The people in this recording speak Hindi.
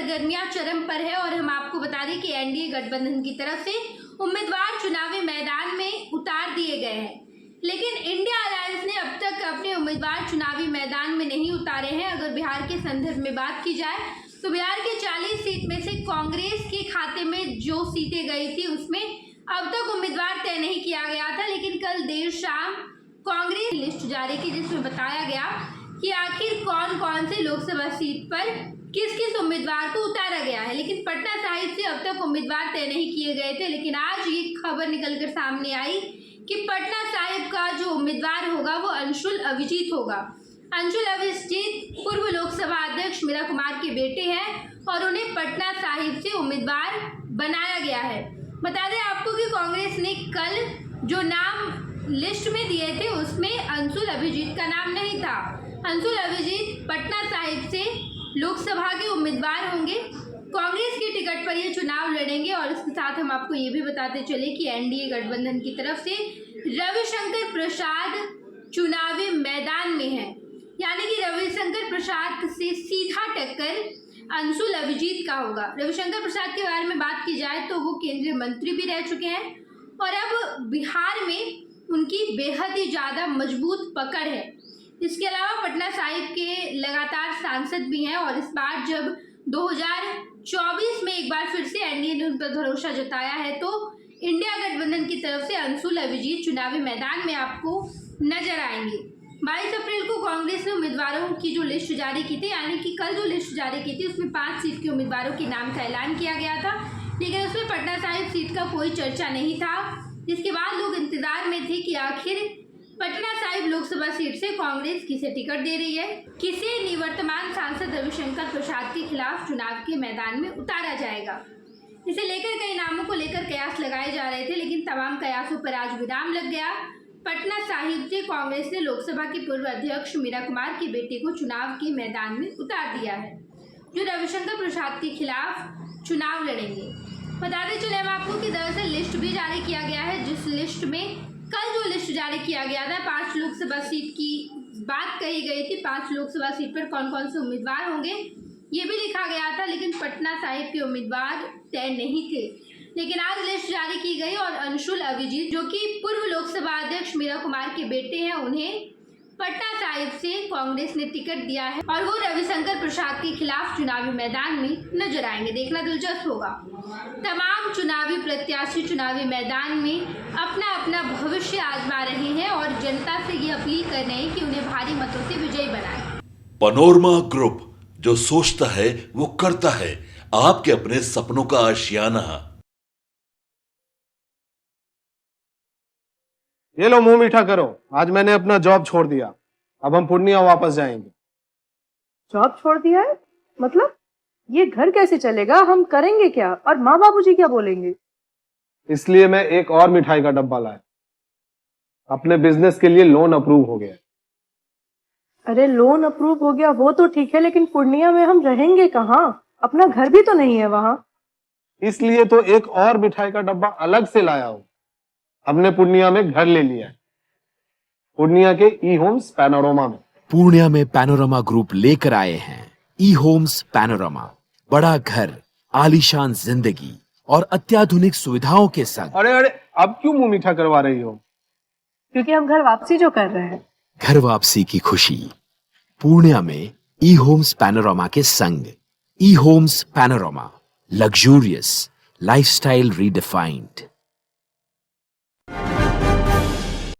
सरगर्मियां चरम पर है और हम आपको बता दें कि एनडीए गठबंधन की तरफ से उम्मीदवार चुनावी मैदान में उतार दिए गए हैं, लेकिन इंडिया अलायंस ने अब तक अपने उम्मीदवार चुनावी मैदान में नहीं उतारे हैं। अगर बिहार के संदर्भ में बात की जाए तो बिहार के 40 सीट में से कांग्रेस के खाते में जो सीटें गई थी उसमें अब तक उम्मीदवार तय नहीं किया गया था, लेकिन कल देर शाम कांग्रेस लिस्ट जारी की जिसमें बताया गया कि आखिर कौन कौन से लोकसभा सीट पर किस किस उम्मीदवार को उतारा गया है। लेकिन पटना साहिब से अब तक उम्मीदवार तय नहीं किए गए थे, लेकिन आज ये खबर निकलकर सामने आई कि पटना साहिब का जो उम्मीदवार होगा वो अंशुल अभिजीत होगा। अंशुल अभिजीत पूर्व लोकसभा अध्यक्ष मीरा कुमार के बेटे हैं और उन्हें पटना साहिब से उम्मीदवार बनाया गया है। बता दें आपको कि कांग्रेस ने कल जो नाम लिस्ट में दिए थे उसमें अंशुल अभिजीत का नाम नहीं था। अंशुल अभिजीत पटना साहिब से लोकसभा के उम्मीदवार होंगे, कांग्रेस की टिकट पर ये चुनाव लड़ेंगे। और इसके साथ हम आपको ये भी बताते चले कि एनडीए गठबंधन की तरफ से रविशंकर प्रसाद चुनावी मैदान में है, यानी कि रविशंकर प्रसाद से सीधा टक्कर अंशुल अभिजीत का होगा। रविशंकर प्रसाद के बारे में बात की जाए तो वो केंद्रीय मंत्री भी रह चुके हैं और अब बिहार में उनकी बेहद ही ज़्यादा मजबूत पकड़ है। इसके अलावा पटना साहिब के लगातार सांसद भी हैं और इस बार जब 2024 में एक बार फिर से एनडीए ने उन पर भरोसा जताया है तो इंडिया गठबंधन की तरफ से अंशुल अभिजीत चुनावी मैदान में आपको नजर आएंगे। 22 अप्रैल को कांग्रेस ने उम्मीदवारों की जो लिस्ट जारी की थी, यानी कि कल जो लिस्ट जारी की थी उसमें 5 सीट के उम्मीदवारों के नाम का ऐलान किया गया था, लेकिन उसमें पटना साहिब सीट का कोई चर्चा नहीं था। जिसके बाद लोग इंतजार में थे कि आखिर पटना साहिब लोकसभा सीट से कांग्रेस किसे टिकट दे रही है, किसे निवर्तमान सांसद रविशंकर प्रसाद के खिलाफ चुनाव के मैदान में उतारा जाएगा। इसे लेकर कई नामों को लेकर कयास लगाए जा रहे थे, लेकिन तमाम कयासों पर आज विराम लग गया। पटना साहिब से कांग्रेस ने लोकसभा के पूर्व अध्यक्ष मीरा कुमार के बेटे को चुनाव के मैदान में उतार दिया है, जो रविशंकर प्रसाद के खिलाफ चुनाव लड़ेंगे। बताते चले हम आपको कि दरअसल लिस्ट भी जारी किया गया है, जिस लिस्ट में कल जो लिस्ट जारी किया गया था 5 लोकसभा सीट की बात कही गई थी, 5 लोकसभा सीट पर कौन कौन से उम्मीदवार होंगे ये भी लिखा गया था, लेकिन पटना साहिब के उम्मीदवार तय नहीं थे। लेकिन आज लिस्ट जारी की गई और अंशुल अभिजीत जो कि पूर्व लोकसभा अध्यक्ष मीरा कुमार के बेटे हैं उन्हें पटना साहिब से कांग्रेस ने टिकट दिया है और वो रविशंकर प्रसाद के खिलाफ चुनावी मैदान में नजर आएंगे। देखना दिलचस्प होगा। तमाम चुनावी प्रत्याशी चुनावी मैदान में अपना अपना भविष्य आजमा रहे हैं और जनता से ये अपील कर रहे हैं कि उन्हें भारी मतों से विजयी बनाएं। पनोरमा ग्रुप, जो सोचता है वो करता है। आपके अपने सपनों का आशियाना। ये लो मुंह मीठा करो, आज मैंने अपना जॉब छोड़ दिया, अब हम पूर्णिया वापस जाएंगे। जॉब छोड़ दिया है? मतलब ये घर कैसे चलेगा? हम करेंगे क्या? और माँ बाबूजी क्या बोलेंगे? इसलिए मैं एक और मिठाई का डब्बा लाया। अपने बिजनेस के लिए लोन अप्रूव हो गया। अरे लोन अप्रूव हो गया वो तो ठीक है, लेकिन पूर्णिया में हम रहेंगे कहाँ? अपना घर भी तो नहीं है वहाँ। इसलिए तो एक और मिठाई का डब्बा अलग से लाया हूँ। हमने पूर्णिया में घर ले लिया है, पूर्णिया के ई होम्स पैनोरमा में। पूर्णिया में पैनोरमा ग्रुप लेकर आए हैं ई होम्स पैनोरमा। बड़ा घर, आलीशान जिंदगी और अत्याधुनिक सुविधाओं के संग। अरे अरे, अब क्यों मुंह मीठा करवा रही हो? क्योंकि हम घर वापसी जो कर रहे हैं। घर वापसी की खुशी पूर्णिया में ई होम्स पैनोरमा के संग। ई homes panorama, luxurious lifestyle redefined.